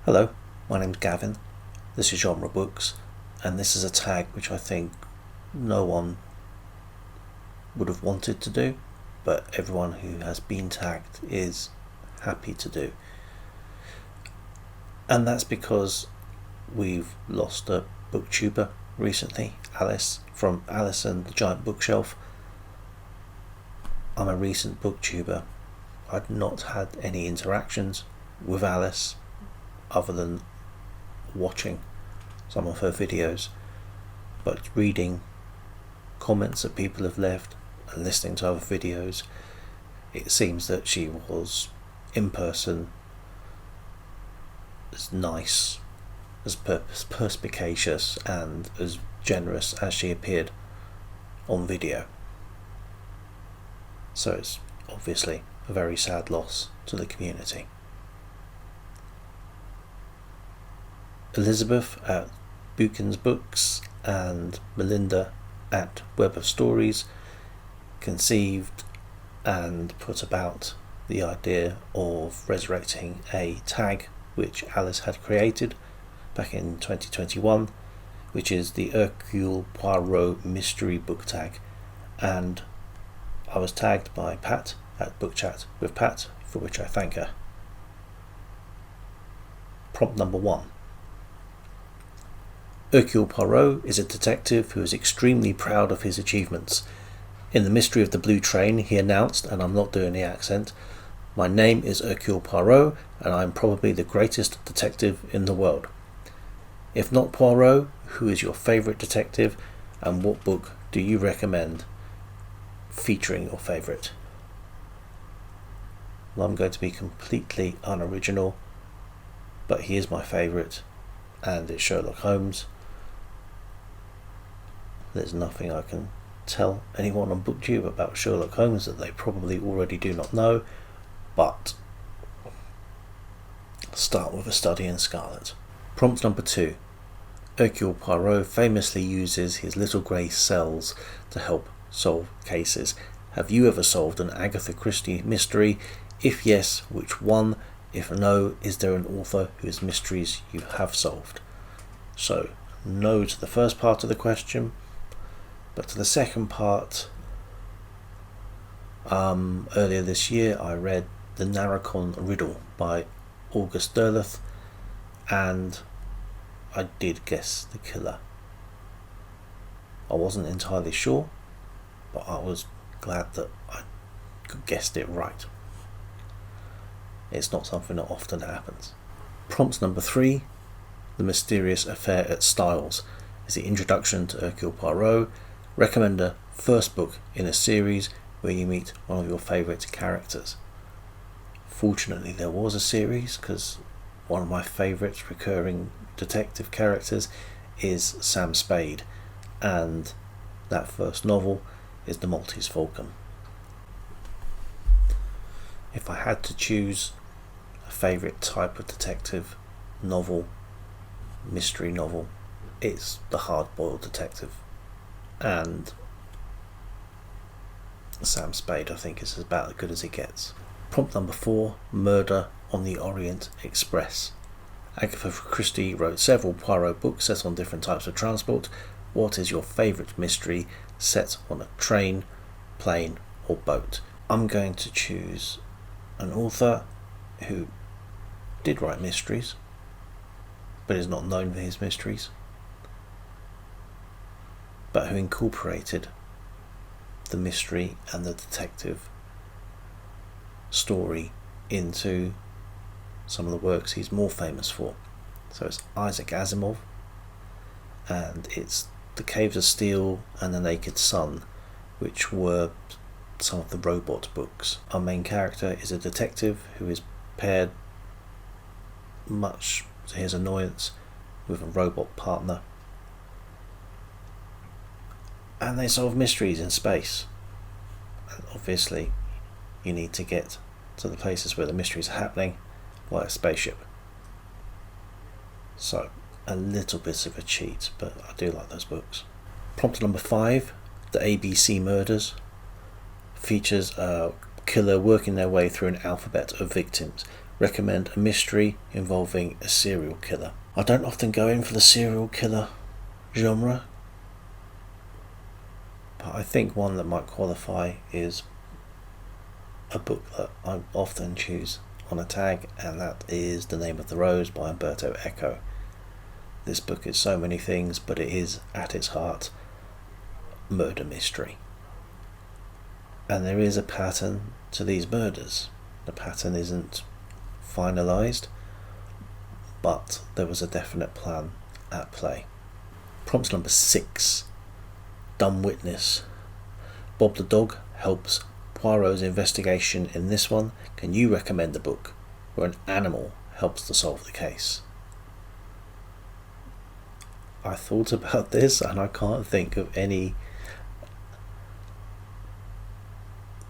Hello, my name's Gavin. This is Genre Books, and this is a tag which I think no one would have wanted to do, but everyone who has been tagged is happy to do. And that's because we've lost a booktuber recently, Alice, from Alice and the Giant Bookshelf. I'm a recent booktuber. I'd not had any interactions with Alice other than watching some of her videos, but reading comments that people have left and listening to other videos, it seems that she was in person as nice, as perspicacious and as generous as she appeared on video. So it's obviously a very sad loss to the community. Elisabeth at Buchan's Books and Melinda at Web of Stories conceived and put about the idea of resurrecting a tag which Alice had created back in 2021, which is the Hercule Poirot mystery book tag, and I was tagged by Pat at Book Chat with Pat, for which I thank her. Prompt number 1. Hercule Poirot is a detective who is extremely proud of his achievements. In The Mystery of the Blue Train, he announced, and I'm not doing the accent, "My name is Hercule Poirot, and I'm probably the greatest detective in the world." If not Poirot, who is your favourite detective, and what book do you recommend featuring your favourite? Well, I'm going to be completely unoriginal, but he is my favourite, and it's Sherlock Holmes. There's nothing I can tell anyone on BookTube about Sherlock Holmes that they probably already do not know, but start with A Study in Scarlet. Prompt number 2. Hercule Poirot famously uses his little grey cells to help solve cases. Have you ever solved an Agatha Christie mystery? If yes, which one? If no, is there an author whose mysteries you have solved? So, no to the first part of the question, but to the second part, earlier this year I read The Narracon Riddle by August Derleth, and I did guess the killer. I wasn't entirely sure, but I was glad that I guessed it right. It's not something that often happens. Prompt number 3, The Mysterious Affair at Styles, is the introduction to Hercule Poirot. Recommend a first book in a series where you meet one of your favourite characters. Fortunately, there was a series, because one of my favourite recurring detective characters is Sam Spade, and that first novel is The Maltese Falcon. If I had to choose a favourite type of detective novel, mystery novel, it's the hard-boiled detective, and Sam Spade I think is about as good as it gets. Prompt number 4, Murder on the Orient Express. Agatha Christie wrote several Poirot books set on different types of transport. What is your favourite mystery set on a train, plane or boat? I'm going to choose an author who did write mysteries, but is not known for his mysteries, but who incorporated the mystery and the detective story into some of the works he's more famous for. So it's Isaac Asimov, and it's The Caves of Steel and The Naked Sun, which were some of the robot books. Our main character is a detective who is paired, much to his annoyance, with a robot partner, and they solve mysteries in space. And obviously you need to get to the places where the mysteries are happening via a spaceship. So a little bit of a cheat, but I do like those books. Prompt number 5, The ABC Murders, features a killer working their way through an alphabet of victims. recommend a mystery involving a serial killer. I don't often go in for the serial killer genre, but I think one that might qualify is a book that I often choose on a tag, and that is The Name of the Rose by Umberto Eco. This book is so many things, but it is at its heart murder mystery. And there is a pattern to these murders. The pattern isn't finalised, but there was a definite plan at play. Prompt number 6. Dumb Witness. Bob the dog helps Poirot's investigation in this one. Can you recommend a book where an animal helps to solve the case? I thought about this and I can't think of any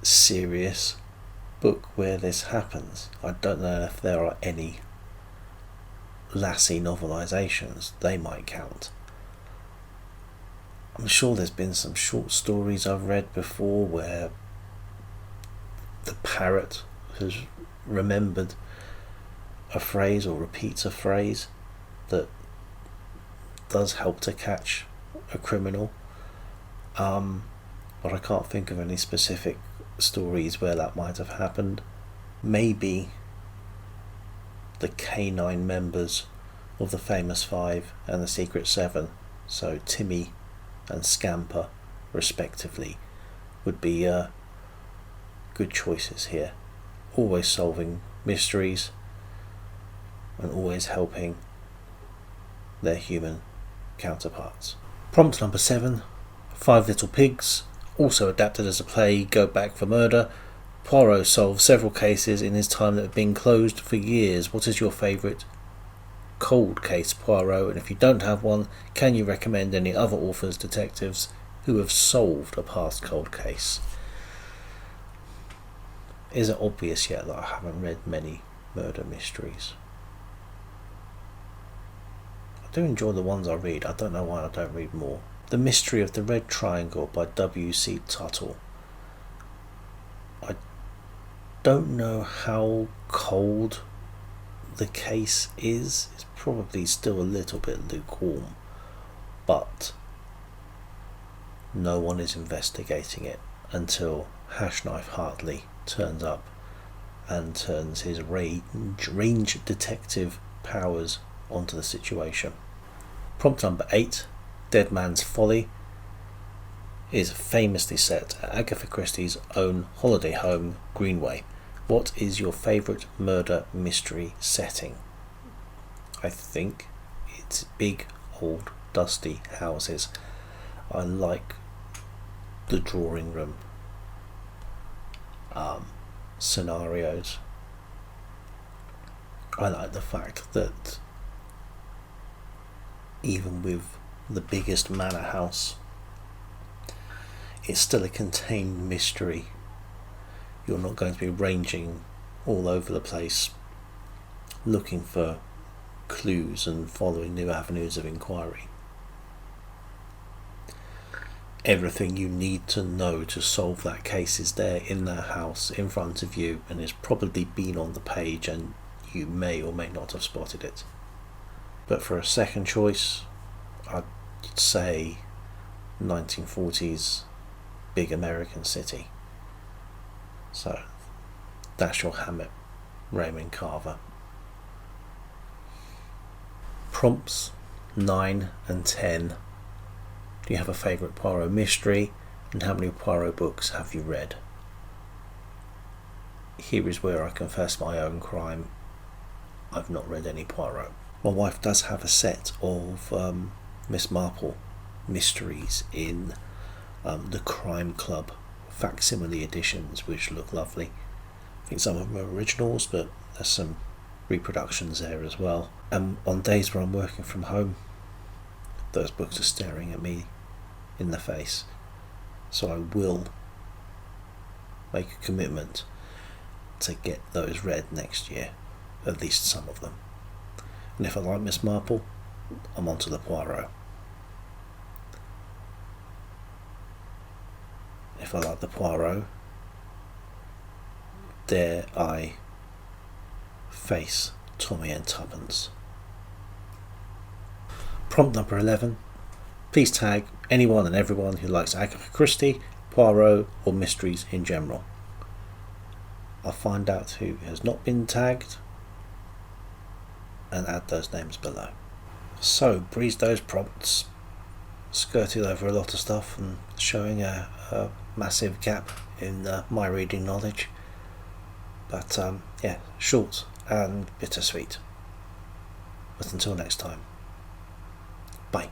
serious book where this happens. I don't know if there are any Lassie novelisations. They might count. I'm sure there's been some short stories I've read before where the parrot has remembered a phrase or repeats a phrase that does help to catch a criminal, but I can't think of any specific stories where that might have happened. Maybe the canine members of the Famous Five and the Secret Seven, so Timmy and Scamper respectively, would be good choices here. Always solving mysteries and always helping their human counterparts. Prompt number 7. Five Little Pigs, also adapted as a play, Go Back for Murder. Poirot solved several cases in his time that have been closed for years. What is your favourite cold case, Poirot? And if you don't have one, can you recommend any other authors, detectives who have solved a past cold case? Is it obvious yet that I haven't read many murder mysteries? I do enjoy the ones I read. I don't know why I don't read more. The Mystery of the Red Triangle by W.C. Tuttle. I don't know how cold the case is. It's probably still a little bit lukewarm, but no one is investigating it until Hashknife Hartley turns up and turns his range detective powers onto the situation. Prompt number 8. Dead Man's Folly is famously set at Agatha Christie's own holiday home, Greenway. What is your favourite murder mystery setting? I think it's big, old, dusty houses. I like the drawing room scenarios. I like the fact that even with the biggest manor house, it's still a contained mystery. You're not going to be ranging all over the place looking for clues and following new avenues of inquiry. Everything you need to know to solve that case is there in that house in front of you, and it's probably been on the page and you may or may not have spotted it. But for a second choice, I'd say 1940s big American city. So Dashiell Hammett, Raymond Carver. Prompts 9 and 10. Do you have a favourite Poirot mystery, and how many Poirot books have you read? Here is where I confess my own crime. I've not read any Poirot. My wife does have a set of Miss Marple mysteries in the Crime Club facsimile editions, which look lovely. I think some of them are originals, but there's some reproductions there as well. And on days where I'm working from home, those books are staring at me in the face. So I will make a commitment to get those read next year, at least some of them. And if I like Miss Marple, I'm on to the Poirot. If I like the Poirot, dare I face Tommy and Tuppence. Prompt number 11. Please tag anyone and everyone who likes Agatha Christie, Poirot or mysteries in general. I'll find out who has not been tagged and add those names below. So, breezed those prompts, skirted over a lot of stuff and showing a massive gap in my reading knowledge. But short and bittersweet. But until next time, bye.